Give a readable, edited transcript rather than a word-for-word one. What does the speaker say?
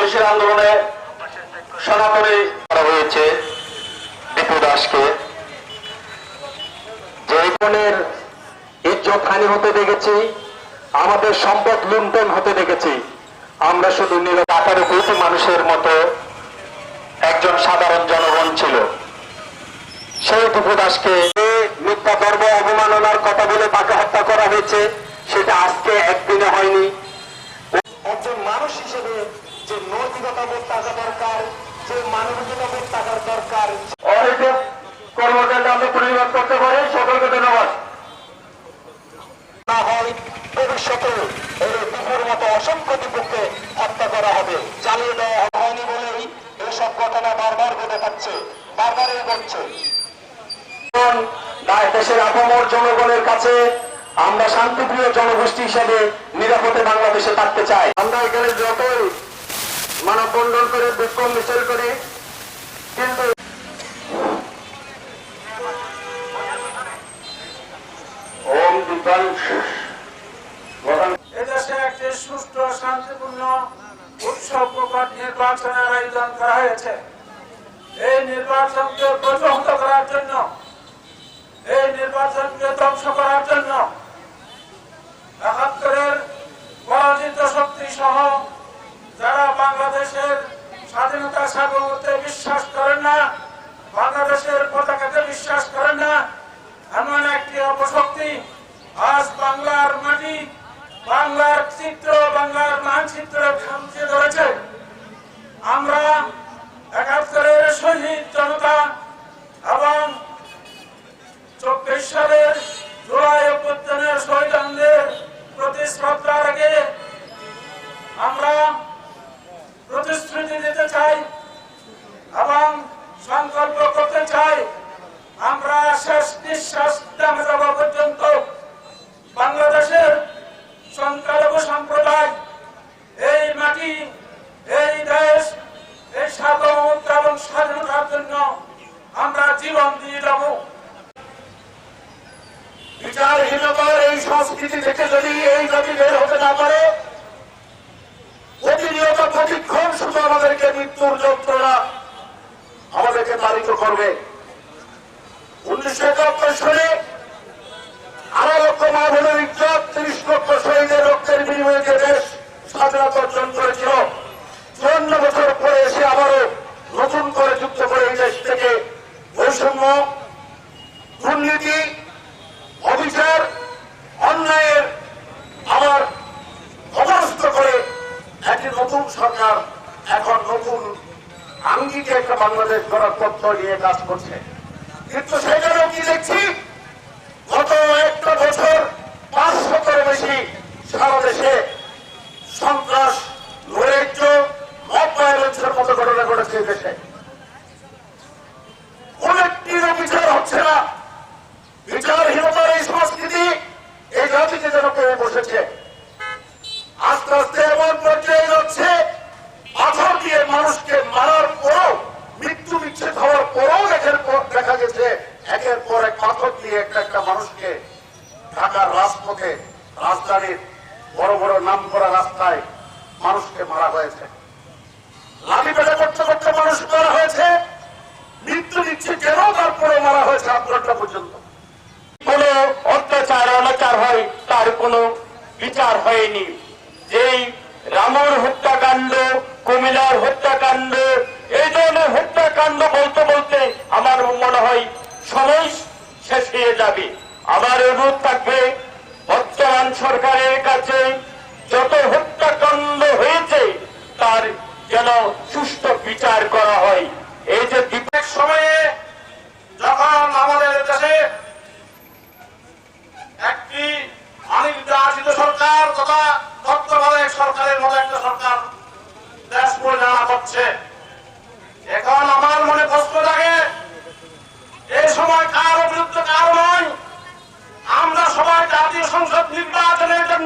বৈশাখ আন্দোলনে সনাতনী করা হয়েছে দীপু দাসকে, যে ধরনের ইজ্জত হানি হতে দেখেছি, আমাদের সম্পদ লুণ্ঠন হতে দেখেছি। আমরা শুধু নীরব 18 কোটি মানুষের মতো একজন সাধারণ জনগণ ছিল। সেই দীপু দাসকে মিথ্যা গর্ব অবমাননার কথা বলে তাকে হত্যা করা হয়েছে, সেটা আজকে একদিনে হয়নি। একজন মানুষ হিসেবে যে নৈতিকতা বোধ থাকা দরকার, যে মানবিকতা বোধ থাকার দরকার, অহেতুক কর্মকাণ্ড আমরা প্রতিবাদ করতে পারি। সকলকে ধন্যবাদ। না হয় ভবিষ্যতে এই দীপুর মতো অসংখ্য দীপুকে হত্যা করা হবে, জ্বালিয়ে দেওয়া হয়নি বলেই এইসব ঘটনা বারবার ঘটে থাকছে, বারবারই ঘটছে। দেশের আপামর জনগণের কাছে আমরা শান্তিপ্রিয় জনগোষ্ঠী হিসেবে নিরাপদে বাংলাদেশে থাকতে চাই। আমরা এখানে যতই মানববন্ধন করে বিক্ষোভ মিছিল করি, কিন্তু এদেশে একটি সুষ্ঠু শান্তিপূর্ণ উৎসব প্রকট নির্বাচনের আয়োজন করা হয়েছে। এই নির্বাচনকে প্রতিহত করার জন্য, এই নির্বাচনকে ধ্বংস করার জন্য ৭১-এর পরাজিত শক্তি সহ যারা বাংলাদেশের স্বাধীনতা সার্বভৌমত্বে বিশ্বাস করেন না, বাংলাদেশের পতাকাকে বিশ্বাস করেন না, এমন একটি অপশক্তি আজ বাংলার মাটি, বাংলার চিত্র, বাংলার মানচিত্র খামচে ধরেছে। আমরা ৭১-এর শহীদ জনতা এবং ২৪ সালের জুলাই অভ্যুত্থানের শহীদদের প্রতি শ্রদ্ধা রেখে আমরা প্রতিশ্রুতি দিতে চাই এবং সংকল্প করতে চাই, আমরা শেষ নিঃশ্বাস ত্যাগ দেওয়া পর্যন্ত বাংলাদেশের সংখ্যালঘু সম্প্রদায়, এই মাটি, এই দেশ, এই সার্বভৌমত্ব এবং স্বাধীনতার জন্য আমরা জীবন দিয়ে যাব। বিচারহীনতার এই সংস্কৃতি থেকে যদি এই জাতি বের হতে না পারে, প্রতিনিয়ত প্রতিক্ষণ শুধু আমাদেরকে মৃত্যুর যন্ত্রণা আমাদেরকে তাড়িত করবে। ১৯৭১ সালে ১৮ লক্ষ মা বোনের ইজ্জত, ৩০ লক্ষ শহীদের রক্তের বিনিময়ে যে দেশ স্বাধীনতা অর্জন করেছিল, ৫৪ বছর পরে এসে আবারও নতুন করে যুক্ত করে এই দেশ থেকে বৈষম্য, দুর্নীতি, অবিচার, অন্যায়ের আবার অবরুদ্ধ করে একটি নতুন সরকার এখন নতুন আঙ্গিকে একটা বাংলাদেশ গড়ার তথ্য নিয়ে কাজ করছে। কিন্তু সেখানেও কি দেখছি, গত একটা বছর ৫০০-এর বেশি সারা দেশে সন্ত্রাস, নৈরাজ্য, মব ভায়োলেন্সের মতো ঘটনা ঘটেছে। দেশে কোন একটিরও বিচার হচ্ছে না। বিচারহীনতার এই সংস্কৃতি এই জাতিকে যেন পেয়ে বসেছে। আস্তে আস্তে এমন পর্যায়ে যাচ্ছে, পাথর দিয়ে মানুষকে মারার পরও, মৃত্যু বিচ্ছেদ হওয়ার পরও দেখা গেছে একের পর এক পাথর দিয়ে একটা মানুষকে ঢাকার রাজপথে, রাজধানীর বড় বড় নাম করা রাস্তায় মানুষকে মারা হয়েছে। লাঠি পেটা করতে করতে মানুষ মারা হয়েছে, মৃত্যু দিচ্ছে কেন, তারপরে মারা হয়েছে ৮ ঘন্টা পর্যন্ত। কোন অত্যাচার অনাচার হয় তার কোনো বিচার হয়নি। যেই রামুর হত্যাকাণ্ড, কুমিল্লার হত্যাকাণ্ড, এই ধরনের হত্যাকাণ্ড বলতে বলতে আমার মনে হয় সময় শেষ হয়ে যাবে। আমার অনুরোধ থাকবে বর্তমান সরকারের কাছে, যত হত্যাকাণ্ড হয়েছে তার যেন সুষ্ঠু বিচার করা হয়। এই যে দ্বীপের সময়ে যখন আমাদের দেশে একটি অনির্বাচিত সরকার তথা তত্ত্বাবধায়ক সরকারের মতো একটা সরকার দেশ পরিচালনা করছে, এখন আমার মনে প্রশ্ন থাকে, এই সময় কারো বিরুদ্ধে কারো নয়, আমরা সবাই জাতীয় সংসদ নির্বাচনের জন্য